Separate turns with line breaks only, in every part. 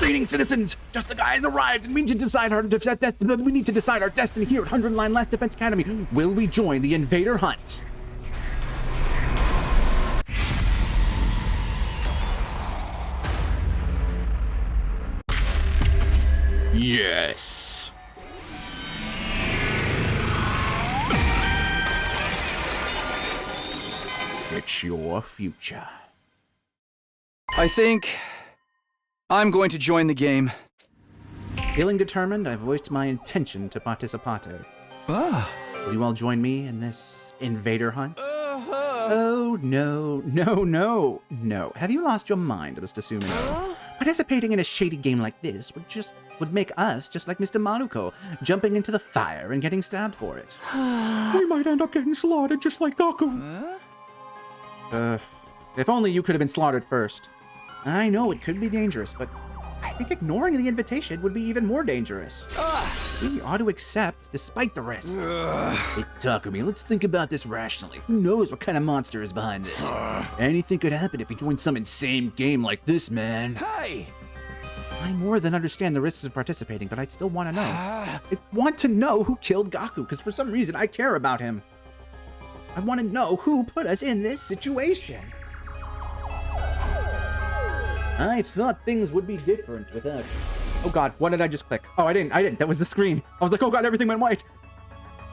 Greetings, citizens! Justiguy has arrived, and we need to decide our destiny here at 100 Line Last Defense Academy. Will we join the invader hunt? Yes. It's your future.
I think I'm going to join the game.
Feeling determined, I voiced my intention to participate. Will you all join me in this invader hunt? Oh, no. Have you lost your mind, Mr. Sumino? Participating in a shady game like this would make us just like Mr. Maruko, jumping into the fire and getting stabbed for it. We might end up getting slaughtered just like Gaku. If only you could have been slaughtered first. I know it could be dangerous, but I think ignoring the invitation would be even more dangerous. We ought to accept despite the risk. Hey, Takumi, let's think about this rationally. Who knows what kind of monster is behind this? Anything could happen if we join some insane game like this, man.
Hey!
I more than understand the risks of participating, but I'd still want to know. I want to know who killed Gaku, because for some reason I care about him. I want to know who put us in this situation. I thought things would be different without. Oh god, what did I just click? Oh, I didn't. That was the screen. I was like, oh god, everything went white.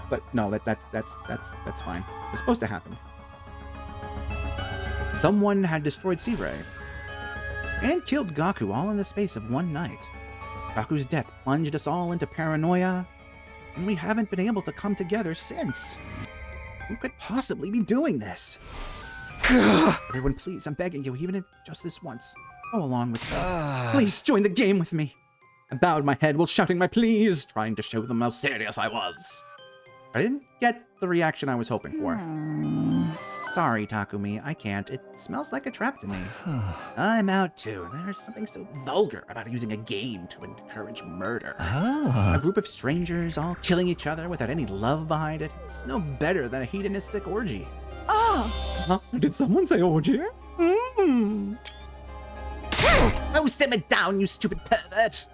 But no, that's fine. It's supposed to happen. Someone had destroyed Sea-Ray and killed Gaku all in the space of one night. Gaku's death plunged us all into paranoia, and we haven't been able to come together since. Who could possibly be doing this? Everyone, please, I'm begging you, even if just this once. Go along with me. Please join the game with me. I bowed my head while shouting my pleas, trying to show them how serious I was. I didn't get the reaction I was hoping for. Sorry, Takumi, I can't. It smells like a trap to me. I'm out too. There's something so vulgar about using a game to encourage murder. A group of strangers all killing each other without any love behind it. It's no better than a hedonistic orgy. Huh? Did someone say orgy? Oh, simmer down, you stupid pervert!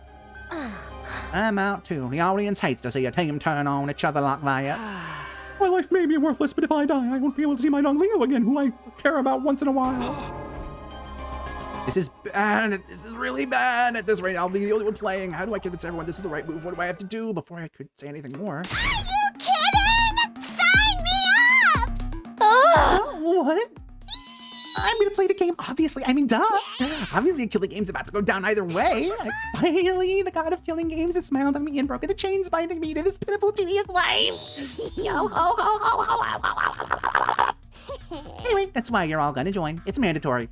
I'm out too. The audience hates to see a team turn on each other like that. My life may be worthless, but if I die, I won't be able to see my dog Leo again, who I care about once in a while. This is bad. This is really bad. At this rate, I'll be the only one playing. How do I convince everyone this is the right move? What do I have to do before I could say anything more?
Are you kidding? Sign me up!
What? I'm gonna play the game, obviously. I mean, duh. Obviously, killing game's about to go down either way. Finally, the god of killing games has smiled on me and broken the chains binding me to this pitiful, tedious life. Yo ho ho ho ho ho. Anyway, that's why you're all gonna join. It's mandatory.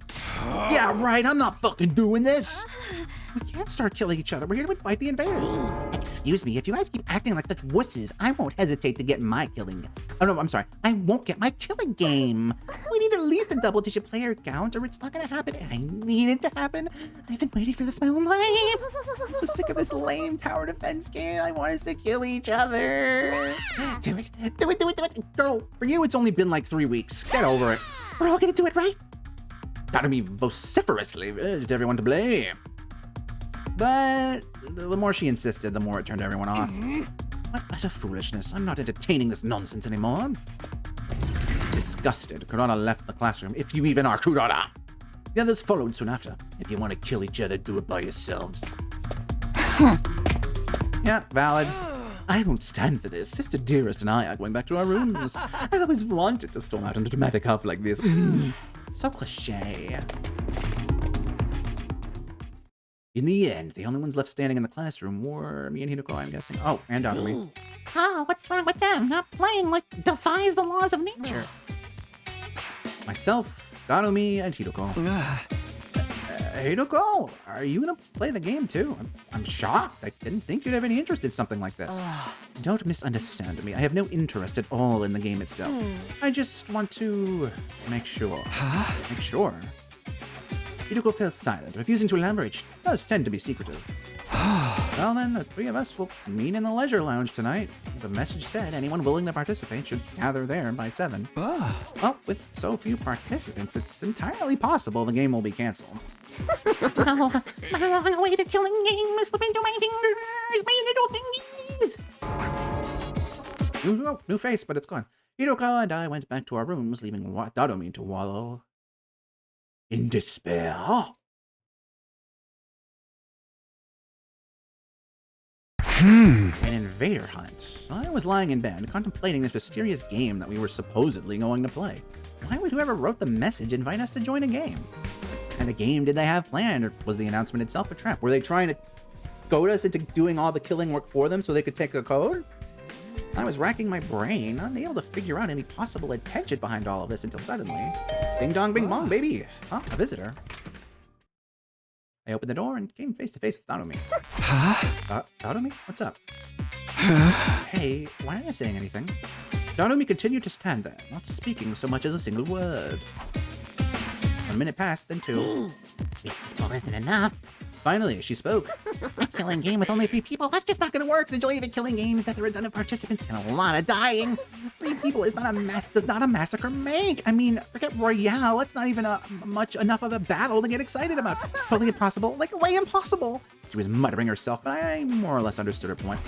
Yeah, right. I'm not fucking doing this. We can't start killing each other. We're here to fight the invaders. Excuse me, if you guys keep acting like such wusses, I won't hesitate to get my killing. Oh no, I'm sorry. I won't get my killing game. We need at least a double-digit player count, or it's not gonna happen. I need it to happen. I've been waiting for this my whole life. I'm so sick of this lame tower defense game. I want us to kill each other. Do it. Do it, do it, do it. Girl, for you, it's only been like 3 weeks. Get over it. We're all gonna do it, right? Gotta be vociferously urged everyone to blame. But the more she insisted, the more it turned everyone off. What utter foolishness. I'm not entertaining this nonsense anymore. Disgusted, Kurata left the classroom. If you even are Kurata. The others followed soon after. If you want to kill each other, do it by yourselves. Yeah, valid. I won't stand for this. Sister Dearest and I are going back to our rooms. I always wanted to storm out in a dramatic huff like this. So cliche. In the end, the only ones left standing in the classroom were me and Hideko, I'm guessing. Oh, and Takumi. Oh, what's wrong with them? Not playing like defies the laws of nature. Myself, Takumi, and Hideko. Hideko, are you gonna play the game too? I'm shocked. I didn't think you'd have any interest in something like this. Don't misunderstand me. I have no interest at all in the game itself. I just want to make sure. Make sure. Hideko fell silent, refusing to elaborate. She does tend to be secretive. Well then, the three of us will meet in the leisure lounge tonight. The message said anyone willing to participate should gather there by 7. Well, with so few participants, it's entirely possible the game will be canceled.
Oh, my long-awaited killing game is slipping through my fingers! My little fingies!
New face, but it's gone. Hiroka and I went back to our rooms, leaving Dadomi to wallow in despair. An invader hunt. I was lying in bed, contemplating this mysterious game that we were supposedly going to play. Why would whoever wrote the message invite us to join a game? What kind of game did they have planned, or was the announcement itself a trap? Were they trying to goad us into doing all the killing work for them so they could take the code? I was racking my brain, unable to figure out any possible intention behind all of this until suddenly, ding dong bing bong, baby. Oh, a visitor. I opened the door and came face to face with Dadomi. Dadomi? What's up? Hey, why aren't you saying anything? Dadomi continued to stand there, not speaking so much as a single word. 1 minute passed, then 2.
3 people isn't enough.
Finally, she spoke.
A killing game with only 3 people, that's just not gonna work. The joy of a killing game is that there are a ton of participants and a lot of dying.
3 people is not does not a massacre make. I mean, forget Royale. It's not even enough of a battle to get excited about. Totally impossible. Like, way impossible. She was muttering herself, but I more or less understood her point.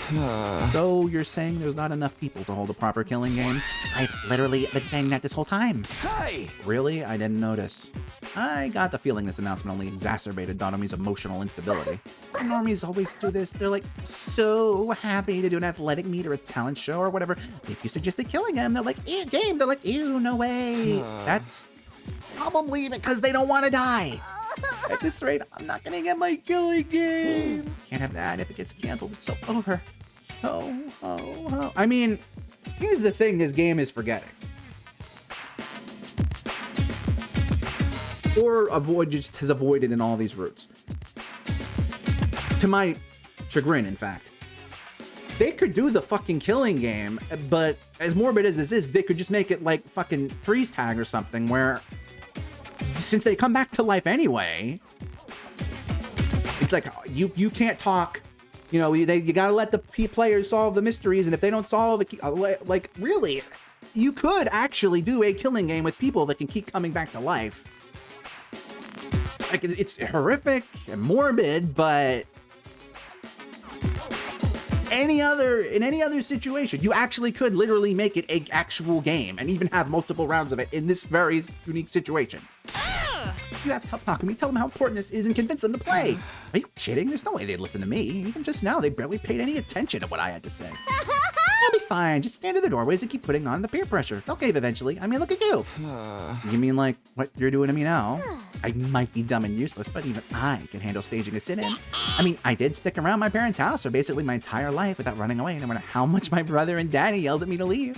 So you're saying there's not enough people to hold a proper killing game?
I've literally been saying that this whole time.
Hey!
Really? I didn't notice. I got the feeling this announcement only exacerbated Dadomi's emotional instability. Normies always do this. They're like so happy to do an athletic meet or a talent show or whatever. If you suggested killing them, they're like, ew, game. They're like, ew, no way. That's probably because they don't want to die. At this rate, I'm not gonna get my killing game. Can't have that. If it gets canceled, it's so over. Oh. I mean, here's the thing this game is forgetting. Or just has avoided in all these routes. To my chagrin, in fact. They could do the fucking killing game, but as morbid as this is, they could just make it like fucking freeze tag or something where, since they come back to life anyway, it's like you can't talk. You know, you gotta let the players solve the mysteries, and if they don't solve it, like really, you could actually do a killing game with people that can keep coming back to life. Like, it's horrific and morbid, but in any other situation, you actually could literally make it an actual game and even have multiple rounds of it in this very unique situation. You have to help Takumi, tell them how important this is, and convince them to play. Are you kidding? There's no way they'd listen to me. Even just now, they barely paid any attention to what I had to say. They'll be fine. Just stand in the doorways and keep putting on the peer pressure. They'll cave eventually. I mean, look at you. You mean like what you're doing to me now? I might be dumb and useless, but even I can handle staging a sit-in. I mean, I did stick around my parents' house for basically my entire life without running away, no matter how much my brother and daddy yelled at me to leave.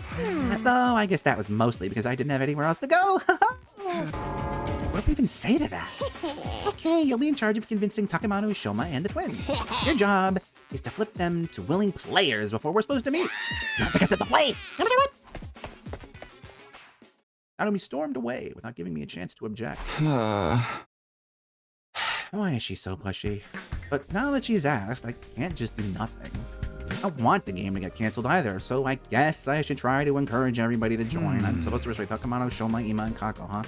Though I guess that was mostly because I didn't have anywhere else to go. What do we even say to that? Okay, you'll be in charge of convincing Takemaru, Shoma, and the twins. Your job is to flip them to willing players before we're supposed to meet.
Don't forget to play. No matter what.
Naomi stormed away without giving me a chance to object. Why is she so pushy? But now that she's asked, I can't just do nothing. I don't want the game to get canceled either, so I guess I should try to encourage everybody to join. I'm supposed to persuade Takemaru, Shoma, Ima, and Kako, huh?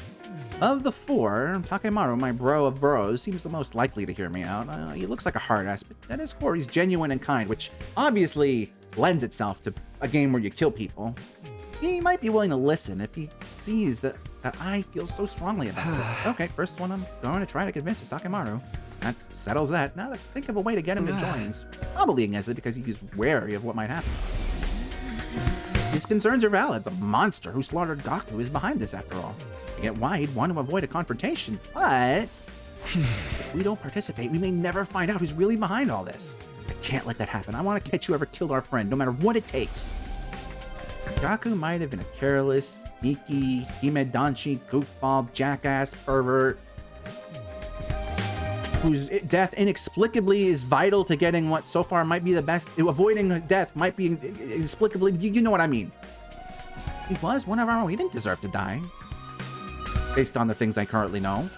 Of the 4, Takemaru, my bro of bros, seems the most likely to hear me out. He looks like a hard ass, but at his core, he's genuine and kind, which obviously lends itself to a game where you kill people. He might be willing to listen if he sees that I feel so strongly about this. Okay, first one I'm going to try to convince is Takemaru. That settles that. Now to think of a way to get him to join. He's probably against it because he's wary of what might happen. His concerns are valid. The monster who slaughtered Gaku is behind this, after all. I get why he'd want to avoid a confrontation, but if we don't participate, we may never find out who's really behind all this. I can't let that happen. I want to catch whoever killed our friend, no matter what it takes. Gaku might have been a careless, sneaky, himedanshi, goofball, jackass, pervert, whose death inexplicably is vital to getting what so far might be the best. Avoiding death might be inexplicably, you know what I mean. He was one of our own. He didn't deserve to die. Based on the things I currently know.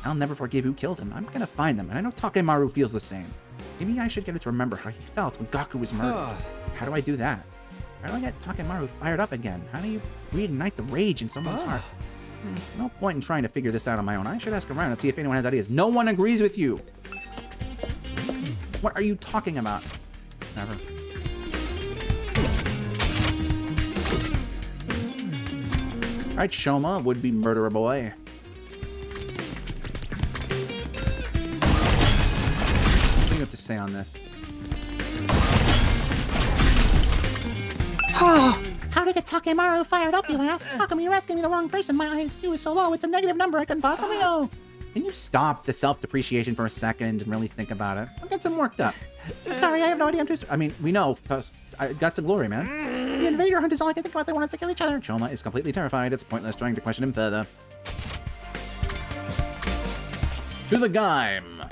I'll never forgive who killed him. I'm gonna find them, and I know Takemaru feels the same. Maybe I should get it to remember how he felt when Gaku was murdered. How do I do that? How do I get Takemaru fired up again? How do you reignite the rage in someone's heart? No point in trying to figure this out on my own. I should ask around and see if anyone has ideas. No one agrees with you. What are you talking about? Never. Alright, Shoma, would-be murderer boy. What do you have to say on this?
How to get Takemaru fired up, you ask? How come you're asking me the wrong person? My IQ is so low, it's a negative number I couldn't possibly know.
Can you stop the self-depreciation for a second and really think about it? I'm getting worked up.
I'm sorry, I have no idea.
I mean, we know, because I got to glory, man.
The invader hunt is all I can think about. They want us to kill each other.
Choma is completely terrified. It's pointless trying to question him further. To the game.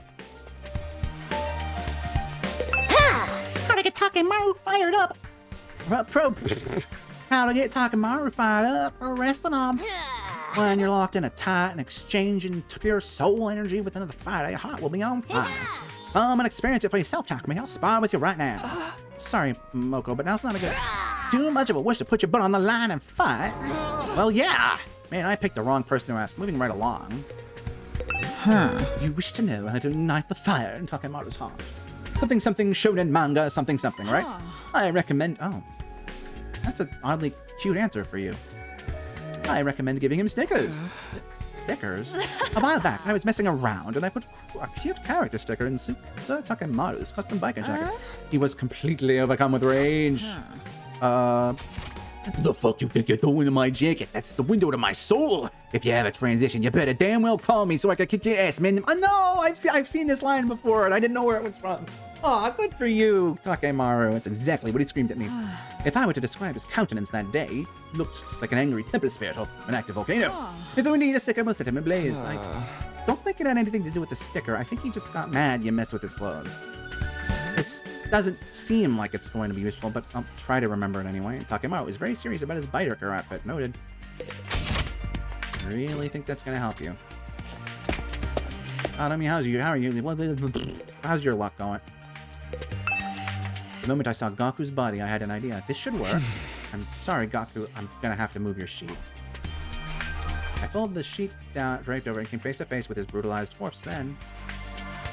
How to get Takemaru fired up?
How to get Takemaru fired up for wrestling obs. When you're locked in a tight and exchanging pure soul energy with another fighter, your heart will be on fire. Come and experience it for yourself, Takumi. I'll spar with you right now. Sorry, Moko, but now's not a good... Too much of a wish to put your butt on the line and fight. Well, yeah. Man, I picked the wrong person to ask. Moving right along. You wish to know how to ignite the fire in Takemaru's heart. Something shonen manga, something, right? I recommend... Oh. That's an oddly cute answer for you. I recommend giving him stickers. Stickers? A while back, I was messing around and I put a cute character sticker in Takemaru's custom biker jacket. He was completely overcome with rage. The fuck you think you're doing to my jacket? That's the window to my soul. If you have a transition, you better damn well call me so I can kick your ass, man. Oh no, I've seen this line before and I didn't know where it was from. Aw, good for you, Takemaru. That's exactly what he screamed at me. If I were to describe his countenance that day, he looked like an angry tempest spirit or an active volcano. And so indeed, a sticker will set him ablaze. I don't think it had anything to do with the sticker. I think he just got mad you messed with his clothes. This doesn't seem like it's going to be useful, but I'll try to remember it anyway. Takemaru is very serious about his biker outfit. Noted. Really think that's going to help you. Adami, how are you? How's your luck going? The moment I saw Gaku's body, I had an idea. This should work. I'm sorry, Gaku. I'm gonna have to move your sheet. I pulled the sheet down, draped over, and came face to face with his brutalized corpse. Then,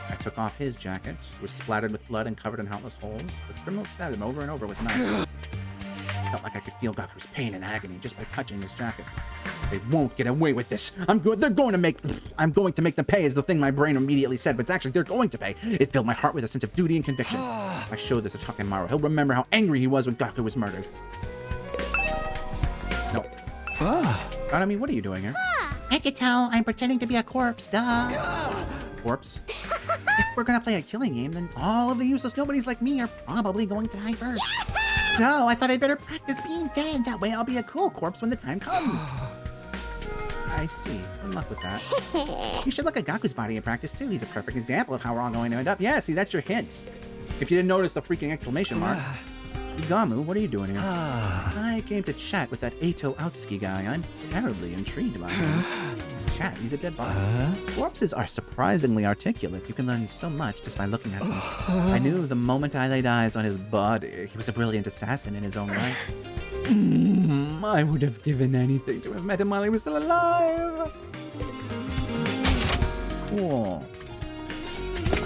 I took off his jacket. It was splattered with blood and covered in countless holes. The criminal stabbed him over and over with a knife. I felt like I could feel Gaku's pain and agony just by touching his jacket. They won't get away with this. I'm going to make them pay is the thing my brain immediately said, but it's actually they're going to pay. It filled my heart with a sense of duty and conviction. If I showed this to Takemaru, he'll remember how angry he was when Gaku was murdered. No. Kanami, what are you doing here?
I can tell I'm pretending to be a corpse, duh.
Corpse?
If we're gonna play a killing game, then all of the useless nobodies like me are probably going to die first. So I thought I'd better practice being dead. That way I'll be a cool corpse when the time comes.
I see. Good luck with that. You should look at Gaku's body in practice too. He's a perfect example of how we're all going to end up. Yeah, see, that's your hint. If you didn't notice the freaking exclamation mark. Igamu, what are you doing here? I came to chat with that Eito Outsuki guy. I'm terribly intrigued by him. Chat, he's a dead body. Corpses are surprisingly articulate. You can learn so much just by looking at them. I knew the moment I laid eyes on his body, he was a brilliant assassin in his own right. I would have given anything to have met him while he was still alive. Cool.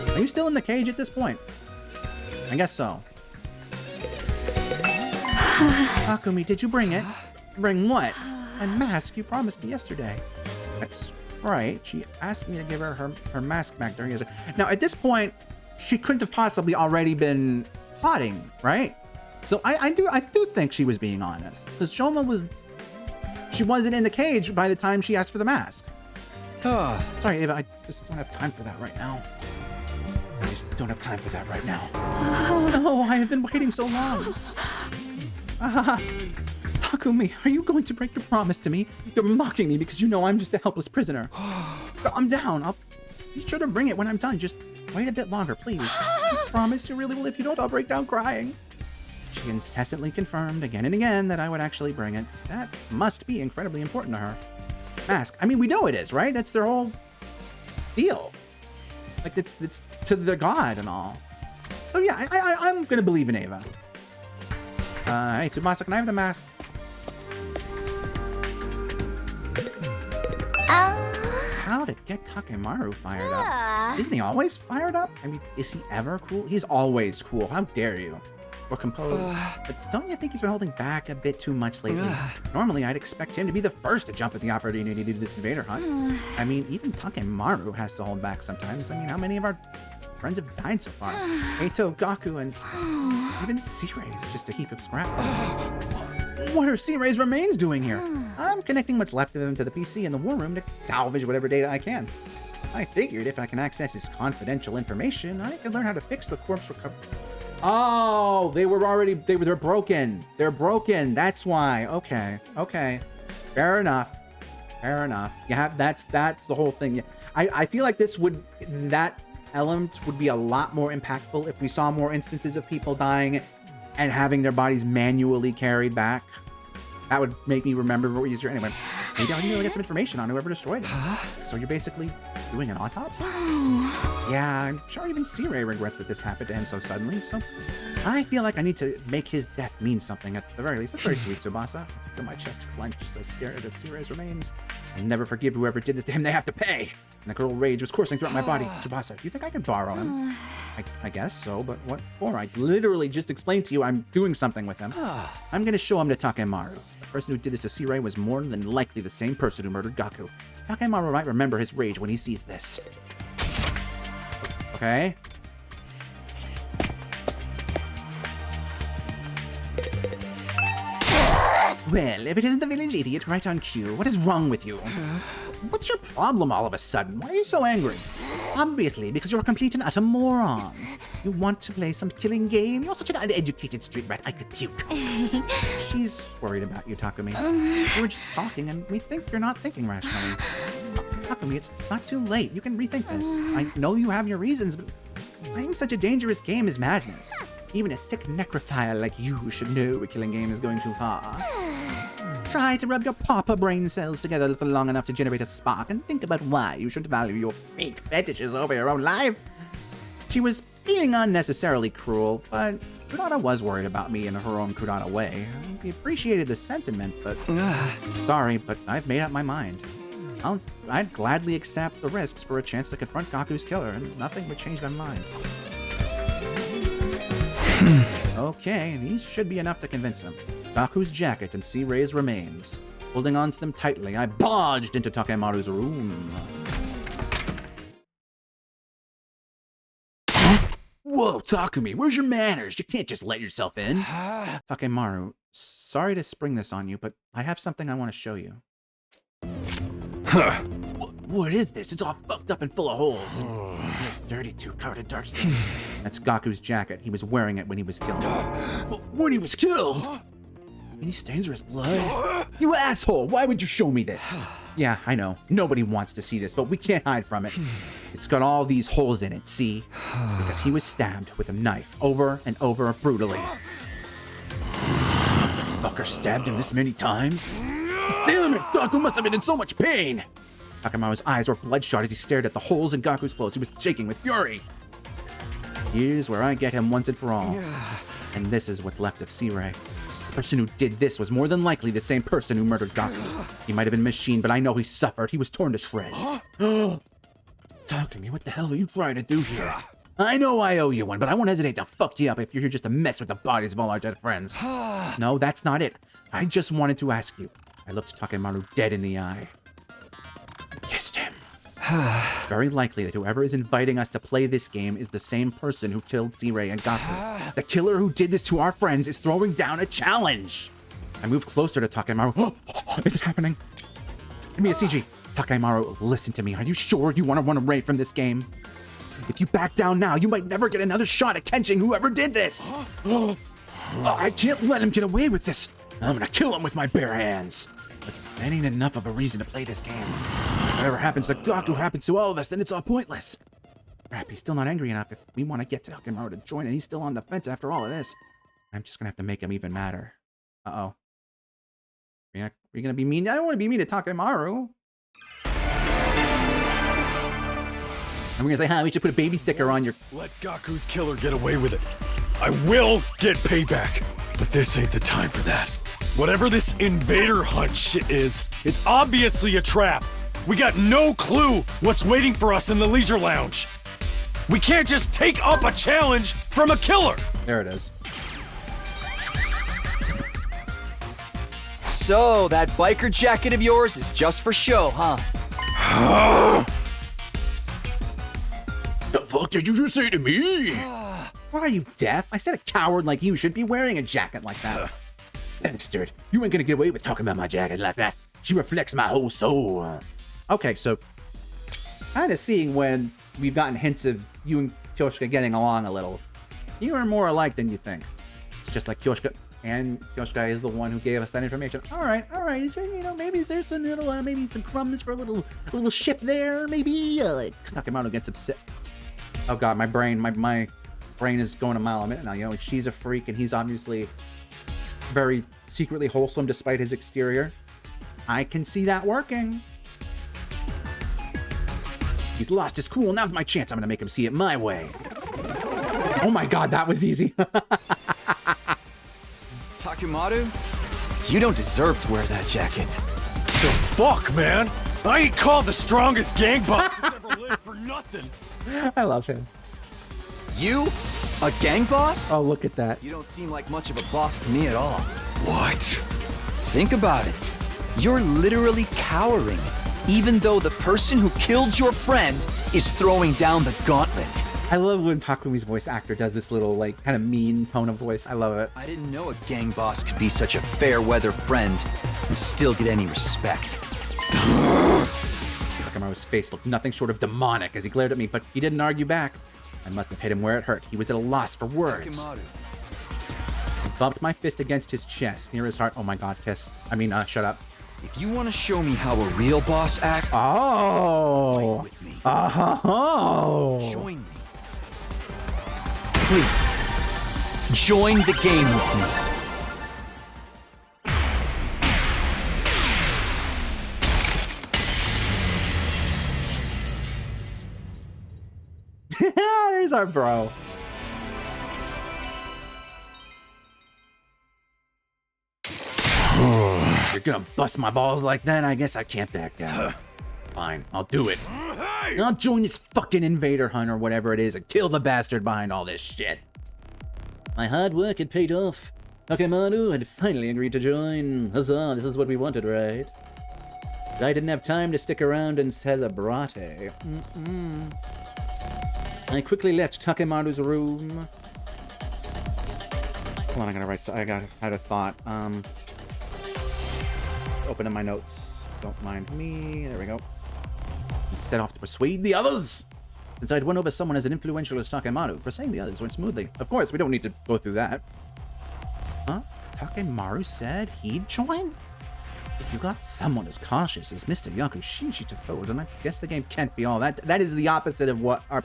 Are you still in the cage at this point? I guess so. Takumi, did you bring it? Bring what? A mask you promised me yesterday. That's right. She asked me to give her her mask back during yesterday. Now, at this point, she couldn't have possibly already been plotting, right? So I do think she was being honest. Because Shoma she wasn't in the cage by the time she asked for the mask. Sorry, Ava, I just don't have time for that right now. I just don't have time for that right now. No, I have been waiting so long. Takumi, are you going to break your promise to me? You're mocking me because you know I'm just a helpless prisoner. Calm down. I'll be sure to bring it when I'm done. Just wait a bit longer, please. I promise you really will. If you don't, I'll break down crying. She incessantly confirmed again and again that I would actually bring it. That must be incredibly important to her. Mask. I mean, we know it is, right? That's their whole deal. Like, it's to their god and all. So yeah, I'm gonna believe in Ava. Hey, Tsubasa, can I have the mask? How to get Takemaru fired up? Isn't he always fired up? I mean, is he ever cool? He's always cool. How dare you? Or composed. But don't you think he's been holding back a bit too much lately? Normally, I'd expect him to be the first to jump at the opportunity to do this invader hunt. I mean, even Takemaru has to hold back sometimes. I mean, how many of our friends have died so far? Eito, Gaku, and even C-Ray's just a heap of scrap. What are C-Ray's remains doing here? I'm connecting what's left of him to the PC in the war room to salvage whatever data I can. I figured if I can access his confidential information, I could learn how to fix the corpse recovery. Oh, they're broken. They're broken. That's why. Okay. Fair enough. Yeah, that's the whole thing. I feel like that element would be a lot more impactful if we saw more instances of people dying and having their bodies manually carried back. That would make me remember more easier. Anyway, maybe I'll need to get some information on whoever destroyed it. So you're basically doing an autopsy? Yeah, I'm sure even C-Ray regrets that this happened to him so suddenly, so I feel like I need to make his death mean something at the very least. That's very sweet, Tsubasa. I feel my chest clench as I stare at C-Ray's remains. I'll never forgive whoever did this to him. They have to pay. And a cruel rage was coursing throughout my body. Tsubasa, do you think I can borrow him? I guess so, but what for? I literally just explained to you I'm doing something with him. I'm gonna show him to Takemaru. The person who did this to C-Ray was more than likely the same person who murdered Gaku. Takemaru might remember his rage when he sees this. Okay. Well, if it isn't the village idiot right on cue, what is wrong with you? What's your problem all of a sudden? Why are you so angry? Obviously, because you're a complete and utter moron. You want to play some killing game? You're such an uneducated street rat, I could puke. She's worried about you, Takumi. We were just talking, and we think you're not thinking rationally. Takumi, it's not too late. You can rethink this. I know you have your reasons, but playing such a dangerous game is madness. Even a sick necrophile like you should know a killing game is going too far. Try to rub your pauper brain cells together for long enough to generate a spark and think about why you should value your fake fetishes over your own life. She was being unnecessarily cruel, but Kurata was worried about me in her own Kurata way. We appreciated the sentiment, but sorry, but I've made up my mind. I'd gladly accept the risks for a chance to confront Gaku's killer, and nothing would change my mind. Okay, these should be enough to convince him. Gaku's jacket and C-Ray's remains. Holding on to them tightly, I barged into Takemaru's room. Whoa, Takumi, where's your manners? You can't just let yourself in. Takemaru, sorry to spring this on you, but I have something I want to show you. What is this? It's all fucked up and full of holes. Dirty too, covered in dark stains. That's Gaku's jacket. He was wearing it when he was killed. When he was killed? These stains are his blood? You asshole! Why would you show me this? Yeah, I know. Nobody wants to see this, but we can't hide from it. It's got all these holes in it, see? Because he was stabbed with a knife over and over brutally. The fucker stabbed him this many times? Damn it! Gaku must have been in so much pain! Takemaru's eyes were bloodshot as he stared at the holes in Gaku's clothes. He was shaking with fury. Here's where I get him once and for all. And this is what's left of C-Ray. The person who did this was more than likely the same person who murdered Gaku. He might have been a machine, but I know he suffered. He was torn to shreds. Talk to me. What the hell are you trying to do here? I know I owe you one, but I won't hesitate to fuck you up if you're here just to mess with the bodies of all our dead friends. No, that's not it. I just wanted to ask you. I looked Takemaru dead in the eye. Kissed him. It's very likely that whoever is inviting us to play this game is the same person who killed C-Ray and Gaku. The killer who did this to our friends is throwing down a challenge. I moved closer to Takemaru. Is it happening? Give me a CG. Takemaru, listen to me. Are you sure you want to run away from this game? If you back down now, you might never get another shot at catching whoever did this. I can't let him get away with this. I'm gonna kill him with my bare hands. But that ain't enough of a reason to play this game. Whatever happens to Gaku happens to all of us, then it's all pointless. Crap, he's still not angry enough if we want to get Takemaru to join, and he's still on the fence after all of this. I'm just gonna have to make him even madder. Uh-oh. Are you gonna be mean? I don't want to be mean to Takemaru. And we're gonna say, we should put a baby sticker on your...
Let Gaku's killer get away with it. I will get payback, but this ain't the time for that. Whatever this invader hunt shit is, it's obviously a trap. We got no clue what's waiting for us in the leisure lounge. We can't just take up a challenge from a killer.
There it is.
So, that biker jacket of yours is just for show, huh?
The fuck did you just say to me?
What are you, deaf? I said a coward like you should be wearing a jacket like that. Bastard, you ain't gonna get away with talking about my jacket like that. She reflects my whole soul. Okay, so kind of seeing when we've gotten hints of you and Kyoshka getting along a little. You are more alike than you think. It's just like Kyoshka, and Kyoshka is the one who gave us that information. All right. Is there, maybe is there some little, maybe some crumbs for a little ship there? Maybe. Takemaru gets upset. Oh God, my brain is going a mile a minute now. She's a freak, and he's obviously very secretly wholesome despite his exterior. I can see that working. He's lost his cool. Now's my chance. I'm gonna make him see it my way. Oh my God, that was easy.
Takemaru, you don't deserve to wear that jacket.
The fuck, man? I ain't called the strongest gang boss that's ever lived for nothing.
I love him.
You? A gang boss?
Oh, look at that.
You don't seem like much of a boss to me at all.
What?
Think about it. You're literally cowering, even though the person who killed your friend is throwing down the gauntlet.
I love when Takumi's voice actor does this little, kind of mean tone of voice. I love it.
I didn't know a gang boss could be such a fair-weather friend and still get any respect.
Takemaru's face looked nothing short of demonic as he glared at me, but he didn't argue back. I must have hit him where it hurt. He was at a loss for words.
Takemaru.
I bumped my fist against his chest, near his heart. Oh my God, kiss. Shut up.
If you want to show me how a real boss acts,
Oh.
fight with me.
Oh.
Join me. Please, join the game with me.
There's our bro. You're gonna bust my balls like that? I guess I can't back down. Fine, I'll do it. I'll join this fucking invader hunt or whatever it is and kill the bastard behind all this shit. My hard work had paid off. Takemaru had finally agreed to join. Huzzah, this is what we wanted, right? But I didn't have time to stick around and celebrate. I quickly left Takemaru's room. Hold on, I had a thought. Opening my notes. Don't mind me. There we go. He set off to persuade the others. Since I'd won over someone as influential as Takemaru, persuading the others went smoothly. Of course, we don't need to go through that. Huh? Takemaru said he'd join? If you got someone as cautious as Mr. Yakushinji to fold, then I guess the game can't be all that. That is the opposite of what our...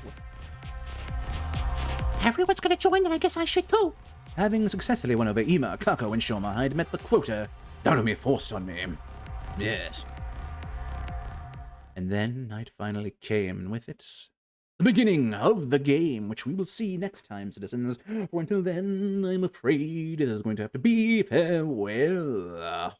Everyone's gonna join, then I guess I should too. Having successfully won over Ima, Kako, and Shoma, I'd met the quota Darumi forced on me. Yes. And then night finally came, and with it, the beginning of the game, which we will see next time, citizens. For until then, I'm afraid it is going to have to be farewell.